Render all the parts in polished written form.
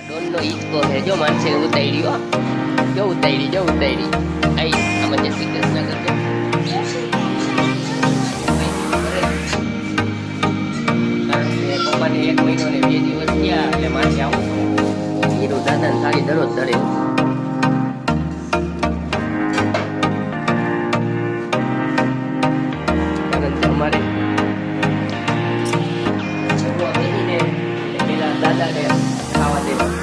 ડોનનો ઈચકો છે જો માનસે ઉતારી જો ઉતારી આઈ આમાં જે શ્રી કૃષ્ણ કરતો કારણ કે પપ્પાને 1 મહિનો ને 2 દિવસ થયા એટલે માથે આવું હીરો દાદાને થાળી દરરોજ ધરે કારણ કે અમારે પેલા દાદાને ખાવા દેવા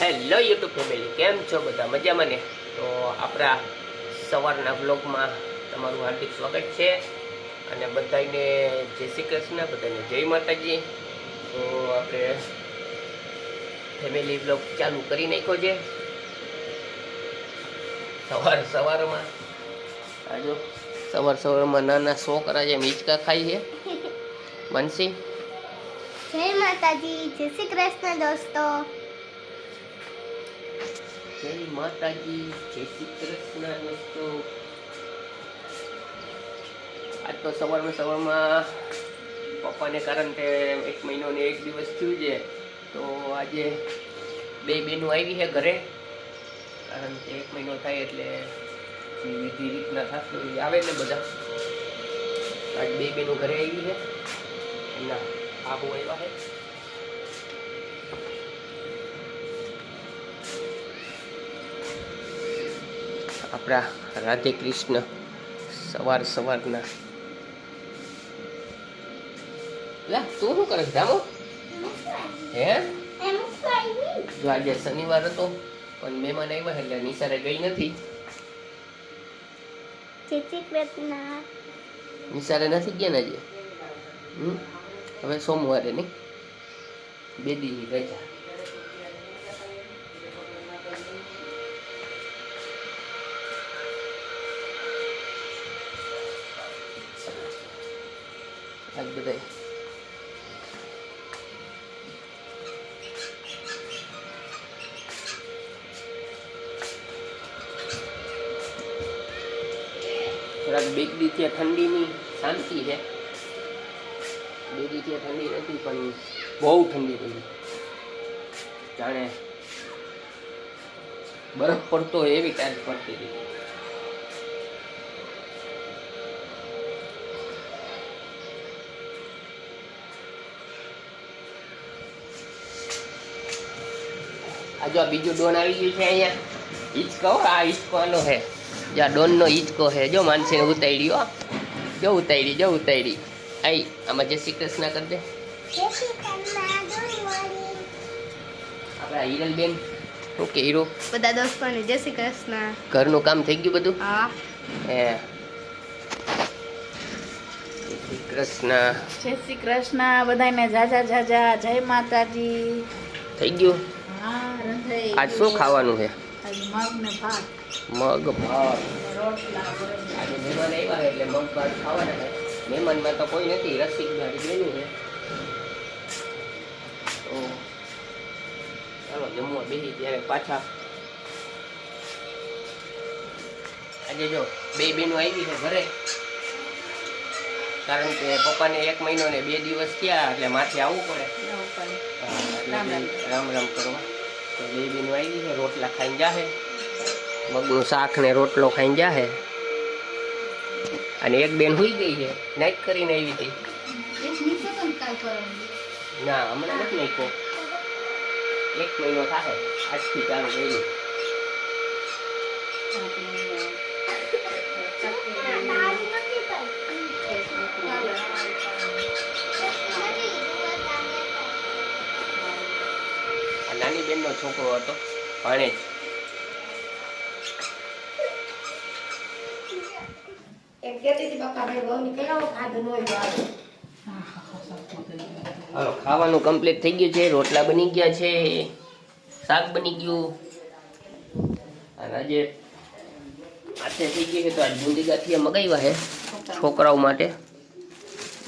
હેલો યુટ્યુબ ફેમિલી, કેમ છો બધા? મજામાં ને? તો આપણા સવારના વ્લોગમાં તમારું હાર્દિક સ્વાગત છે અને બધાને જય શ્રી કૃષ્ણ, બધાને જય માતાજી. તો આપણે ફેમિલી વ્લોગ ચાલુ કરી નાખ્યો છે સવારમાં. આજો સવારમાં નાના છોકરા જેમ હિંચકા ખાય છે. માનસી જય માતાજી, જય શ્રી કૃષ્ણ દોસ્તો. જય માતાજી, જય શ્રી કૃષ્ણ દોસ્તો. આજ તો સવારમાં પપ્પાને કારણ કે 1 મહિનો ને 1 દિવસ થયું છે. તો આજે 2 બહેનો આવી છે ઘરે, કારણ કે 1 મહિનો થાય એટલે જે વિધિ રીતના થતું એ આવે ને બધા. આજ 2 બહેનો ઘરે આવી છે, એમના આબુ આવ્યા છે. આપણા રાધે કૃષ્ણ સવારના. લા તું શું કરે રામો? હે જો આજે શનિવાર હતો પણ મહેમાન આવ્યા એટલે નિશાળે ગઈ નથી. જય શ્રી કૃષ્ણ. નિશાળે નથી ગયા ને આજે. હવે સોમવારે નહીં, 2 દિવસની રજા. આજ બધા થોડાક 2 દિવસથી ઠંડીની શાંતિ છે. 2 દિવસથી ઠંડી નથી પણ બહુ ઠંડી પડી, જાણે બરફ પડતો હોય એવી ટાઈપ પડતી હતી. આ જો બીજું ડોન આવી ગયું છે અહીંયા. હિંચકો, આ હિંચકો આનો છે. જ્યાં ડોનનો હિંચકો છે જો માનસીને ઉતાર્યો જો ઉતારી આઈ આમાં જય શ્રી કૃષ્ણ કરી દે. જય શ્રી કૃષ્ણ. Good morning. આપણા હિરલબેન શું કે હીરો બધા દોસ્તોને જય શ્રી કૃષ્ણ. ઘરનું કામ થઈ ગયું બધું? હા. જય શ્રી કૃષ્ણ. જય શ્રી કૃષ્ણ બધાને. જાજા જય માતાજી. થઈ ગયું? હા, રંધાઈ આજ શું ખાવાનું છે? આજ મગ ને ભાત, મગ ભાત. રોટલા. આજે મહેમાન આવ્યા છે એટલે મગ ભાત ખાવાના છે. મહેમાનમાં તો કોઈ નથી, રસિક ગાડી બેનું છે. તો ચાલો જમવા બેસી ત્યારે પાછા. આજે જો 2 બહેનો આવી છે ઘરે, કારણ કે પપ્પાને 1 મહિનો ને 2 દિવસ થયા એટલે માથે આવવું પડે. રામ રામ કરવા. તો 2 બહેનો આવી છે, રોટલા ખાઈને જાહે. મગનું શાક ને રોટલો ખાઈને જાહે. અને 1 બેન હુઈ ગઈ છે, નાઈટ કરીને આવી હતી. ના હમણાં નથી નાખ્યો, 1 મહિનો થાય આજથી ચાલુ કર્યું. આ નાની બેનનો છોકરો હતો, ભાણેજ. હાલો ખાવાનું કમ્પ્લીટ થઈ ગયું છે. રોટલા બની ગયા છે, શાક બની ગયું. અને આજે હાથે થઈ ગઈ છે તો આ બુંદી ગાંઠિયા મગાવ્યા છે છોકરાઓ માટે.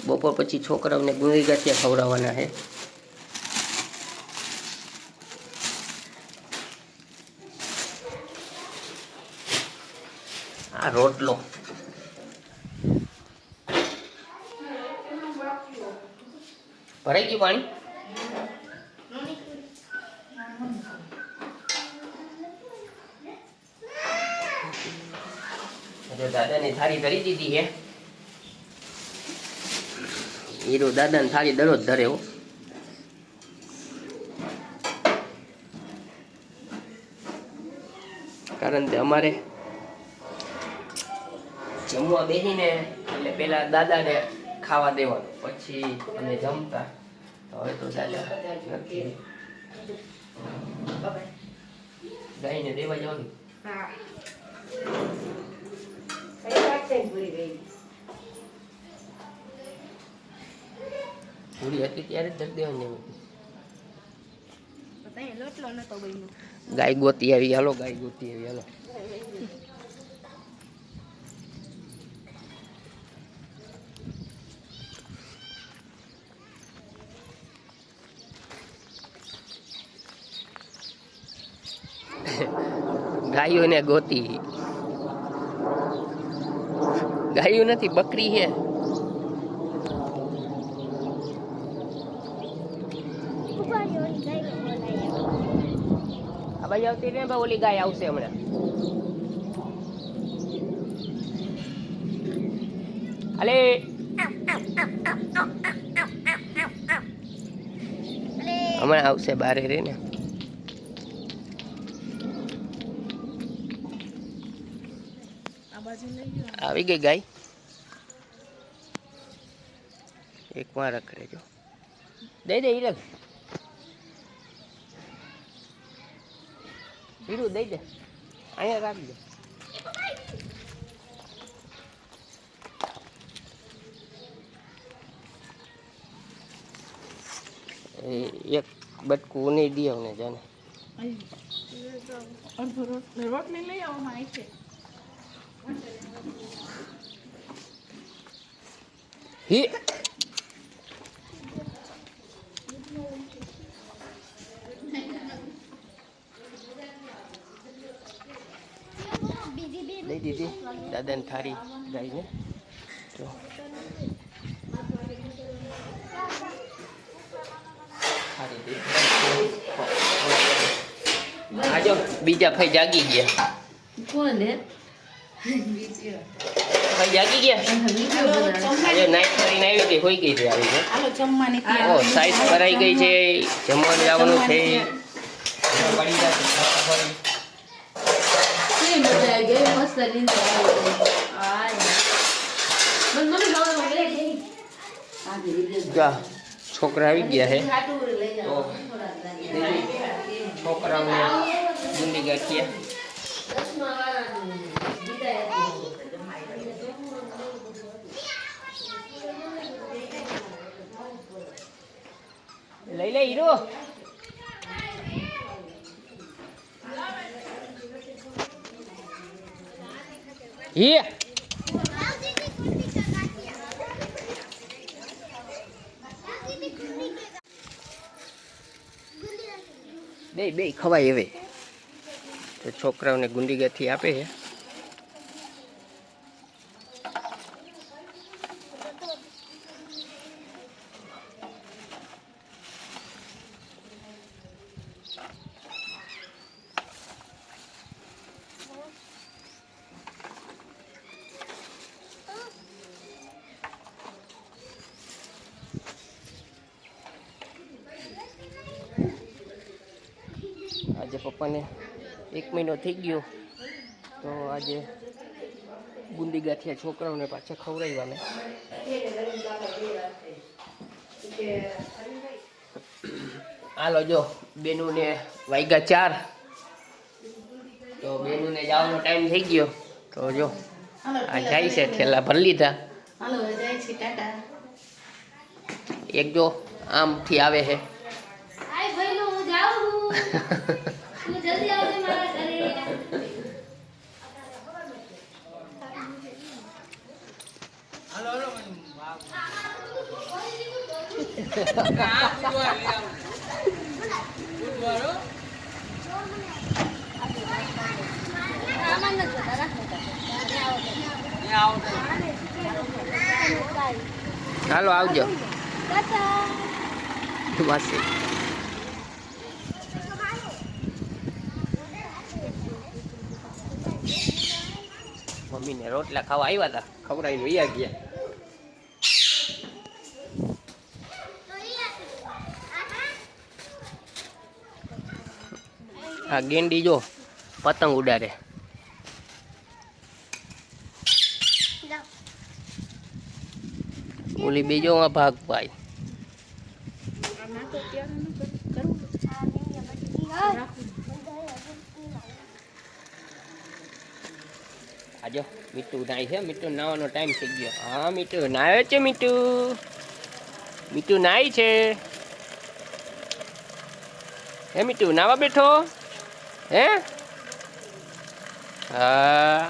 બપોર પછી છોકરાઓને ગુંદી ગાંઠિયા ખવડાવવાના છે. આ રોટલો ભરાઈ ગયું પાણી. દાદાની થાળી ધરી દીધી છે. હીરો દાદાની થાળી દરરોજ ધરે હો. કારણ કે અમારે જમવા બેસીને એટલે પેલા દાદાને ખાવા દેવાનું, પછી અમે જમતા. હવે તો દાદા નથી, ગાયને દેવા જવાનું. પૂરી હતી ત્યારે જ દેવાની. ગાય ગોતી આવી, હાલો ગાય ગોતી આવી, હાલો. ગાયોને ગોતી, ગાયો નથી બકરી છે. આ બાજુ આવતી ને બા, ઓલી ગાય આવશે હમણાં. અલે હમણાં આવશે, બારે રે ને. આવી ગઈ ગાય. એક વાર રખડે જો. દઈ દે હીરક, હીરું દઈ દે, અહીંયા રાખી દે. એક બટકું નહીં દે ને જાને. રોટલી લઈ આવવામાં આવી છે. હી દઈ દીધી દાદાને થાળી ગાયને. જો આજો બીજા ભાઈ જાગી ગયા. ભાઈ જાગી ગયા. આજે નાઈટ કરીને આવી હતી, હોઈ ગઈ હતી. આવી છે સાઈઝ ભરાઈ ગઈ છે. જમવાનું જવાનું છે. છોકરા આવી ગયા છે, છોકરાઓને ગુંદી ગાંઠિયા. લઈ લે હીરો. હી બે બે ખવાય હવે. તો છોકરાઓને ગુંદી ગાંઠી આપે છે. આજે પપ્પાને 1 મહિનો થઈ ગયો, તો આજે ગુંદી ગાંઠિયા છોકરાઓને પાછા ખવડાવવાને. હાલો જો બેનુને વાગ્યા 4, તો બેનુને જવાનો ટાઈમ થઈ ગયો. તો જો આ જાય છે, થેલા ભરી લીધા. એક જો આમથી આવે છે. જલ્દી આવજો મારા ઘરે. હાલો હાલો. હાલો આવજો માસી. મમ્મીને રોટલા ખાવા આવ્યા હતા, ખવડાવીને વૈયા ગયા. આ ગેંડી જો પતંગ ઉડાડે. ઓલી બીજો ભાગ ભાઈ. આજો મીઠું નાય છે, મીઠું નાવાનો ટાઈમ થઈ ગયો. હા મીઠું નાયો છે, મીઠું નાય છે. હે મીઠું નાવા બેઠો હે? હા